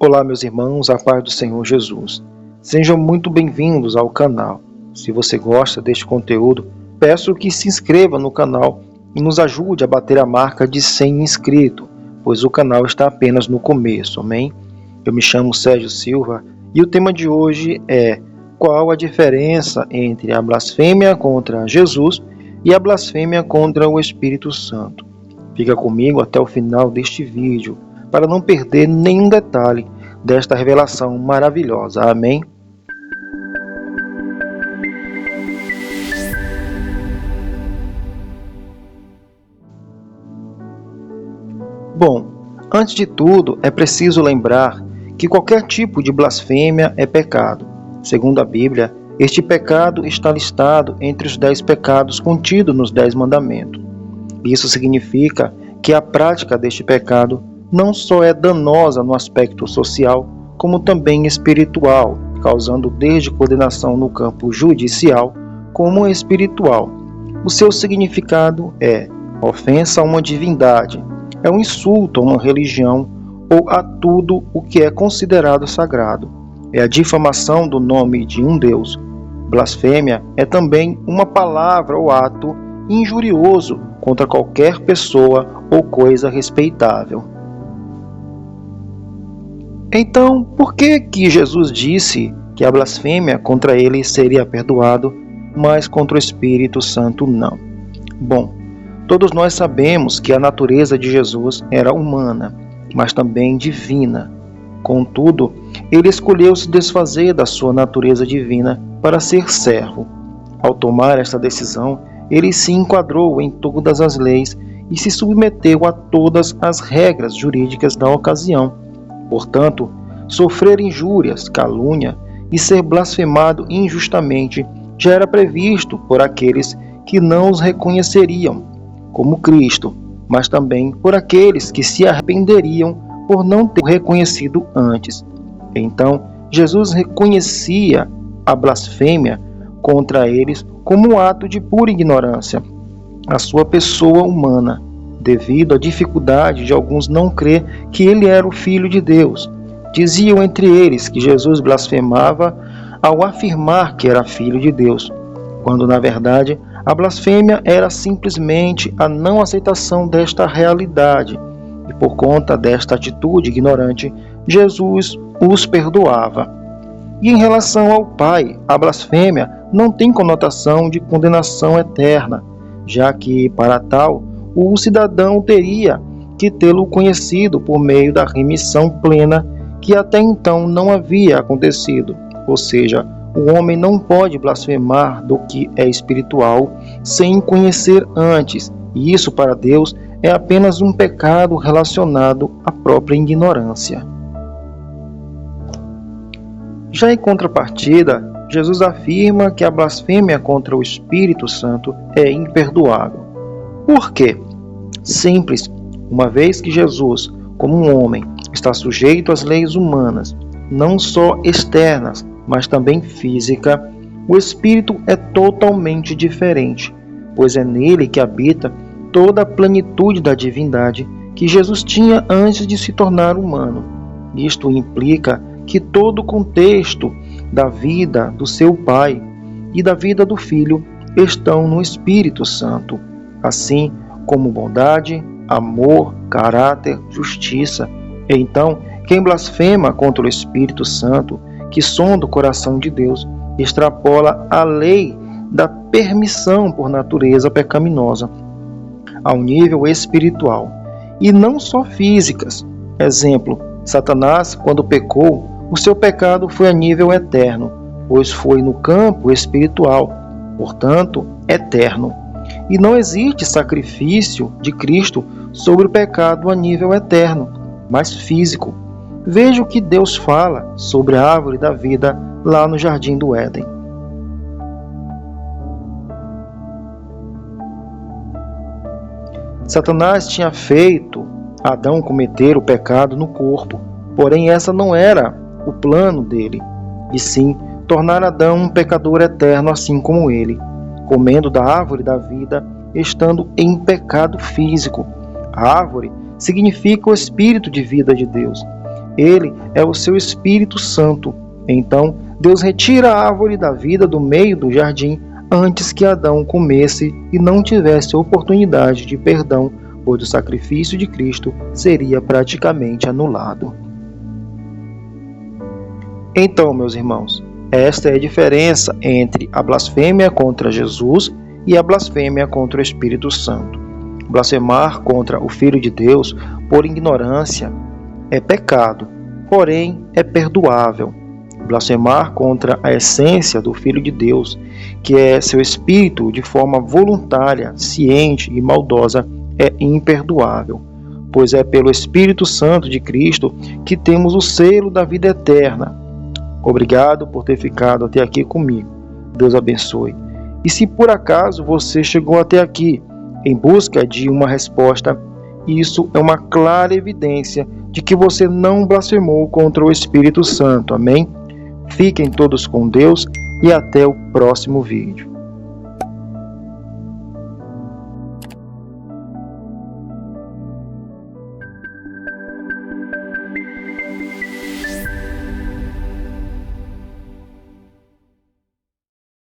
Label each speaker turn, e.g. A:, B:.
A: Olá, meus irmãos, a paz do Senhor Jesus. Sejam muito bem-vindos ao canal. Se você gosta deste conteúdo, peço que se inscreva no canal e nos ajude a bater a marca de 100 inscritos, pois o canal está apenas no começo, amém? Eu me chamo Sérgio Silva e o tema de hoje é: qual a diferença entre a blasfêmia contra Jesus e a blasfêmia contra o Espírito Santo? Fica comigo até o final deste vídeo, para não perder nenhum detalhe desta revelação maravilhosa. Amém? Bom, antes de tudo, é preciso lembrar que qualquer tipo de blasfêmia é pecado. Segundo a Bíblia, este pecado está listado entre os 10 pecados contidos nos 10 mandamentos. Isso significa que a prática deste pecado não só é danosa no aspecto social, como também espiritual, causando desde condenação no campo judicial como espiritual. O seu significado é ofensa a uma divindade, é um insulto a uma religião ou a tudo o que é considerado sagrado. É a difamação do nome de um Deus. Blasfêmia é também uma palavra ou ato injurioso contra qualquer pessoa ou coisa respeitável. Então, por que Jesus disse que a blasfêmia contra ele seria perdoado, mas contra o Espírito Santo não? Bom, todos nós sabemos que a natureza de Jesus era humana, mas também divina. Contudo, ele escolheu se desfazer da sua natureza divina para ser servo. Ao tomar esta decisão, ele se enquadrou em todas as leis e se submeteu a todas as regras jurídicas da ocasião. Portanto, sofrer injúrias, calúnia e ser blasfemado injustamente já era previsto por aqueles que não os reconheceriam como Cristo, mas também por aqueles que se arrependeriam por não ter reconhecido antes. Então, Jesus reconhecia a blasfêmia contra eles como um ato de pura ignorância, a sua pessoa humana, devido à dificuldade de alguns não crer que ele era o Filho de Deus. Diziam entre eles que Jesus blasfemava ao afirmar que era Filho de Deus, quando na verdade a blasfêmia era simplesmente a não aceitação desta realidade, e por conta desta atitude ignorante, Jesus os perdoava. E em relação ao Pai, a blasfêmia não tem conotação de condenação eterna, já que, para tal, o cidadão teria que tê-lo conhecido por meio da remissão plena que até então não havia acontecido. Ou seja, o homem não pode blasfemar do que é espiritual sem conhecer antes, e isso para Deus é apenas um pecado relacionado à própria ignorância. Já em contrapartida, Jesus afirma que a blasfêmia contra o Espírito Santo é imperdoável. Por quê? Simples, uma vez que Jesus, como um homem, está sujeito às leis humanas, não só externas, mas também física, o Espírito é totalmente diferente, pois é nele que habita toda a plenitude da divindade que Jesus tinha antes de se tornar humano. Isto implica que todo o contexto da vida do seu Pai e da vida do Filho estão no Espírito Santo, assim como bondade, amor, caráter, justiça. Então, quem blasfema contra o Espírito Santo, que sonda o coração de Deus, extrapola a lei da permissão por natureza pecaminosa ao nível espiritual, e não só físicas. Exemplo, Satanás, quando pecou, o seu pecado foi a nível eterno, pois foi no campo espiritual, portanto, eterno. E não existe sacrifício de Cristo sobre o pecado a nível eterno, mas físico. Veja o que Deus fala sobre a árvore da vida lá no Jardim do Éden. Satanás tinha feito Adão cometer o pecado no corpo, porém essa não era o plano dele, e sim tornar Adão um pecador eterno assim como ele, comendo da árvore da vida, estando em pecado físico. A árvore significa o Espírito de vida de Deus. Ele é o seu Espírito Santo. Então, Deus retira a árvore da vida do meio do jardim antes que Adão comesse e não tivesse oportunidade de perdão, pois o sacrifício de Cristo seria praticamente anulado. Então, meus irmãos, esta é a diferença entre a blasfêmia contra Jesus e a blasfêmia contra o Espírito Santo. Blasfemar contra o Filho de Deus por ignorância é pecado, porém é perdoável. Blasfemar contra a essência do Filho de Deus, que é seu Espírito, de forma voluntária, ciente e maldosa, é imperdoável, pois é pelo Espírito Santo de Cristo que temos o selo da vida eterna. Obrigado por ter ficado até aqui comigo. Deus abençoe. E se por acaso você chegou até aqui em busca de uma resposta, isso é uma clara evidência de que você não blasfemou contra o Espírito Santo. Amém? Fiquem todos com Deus e até o próximo vídeo.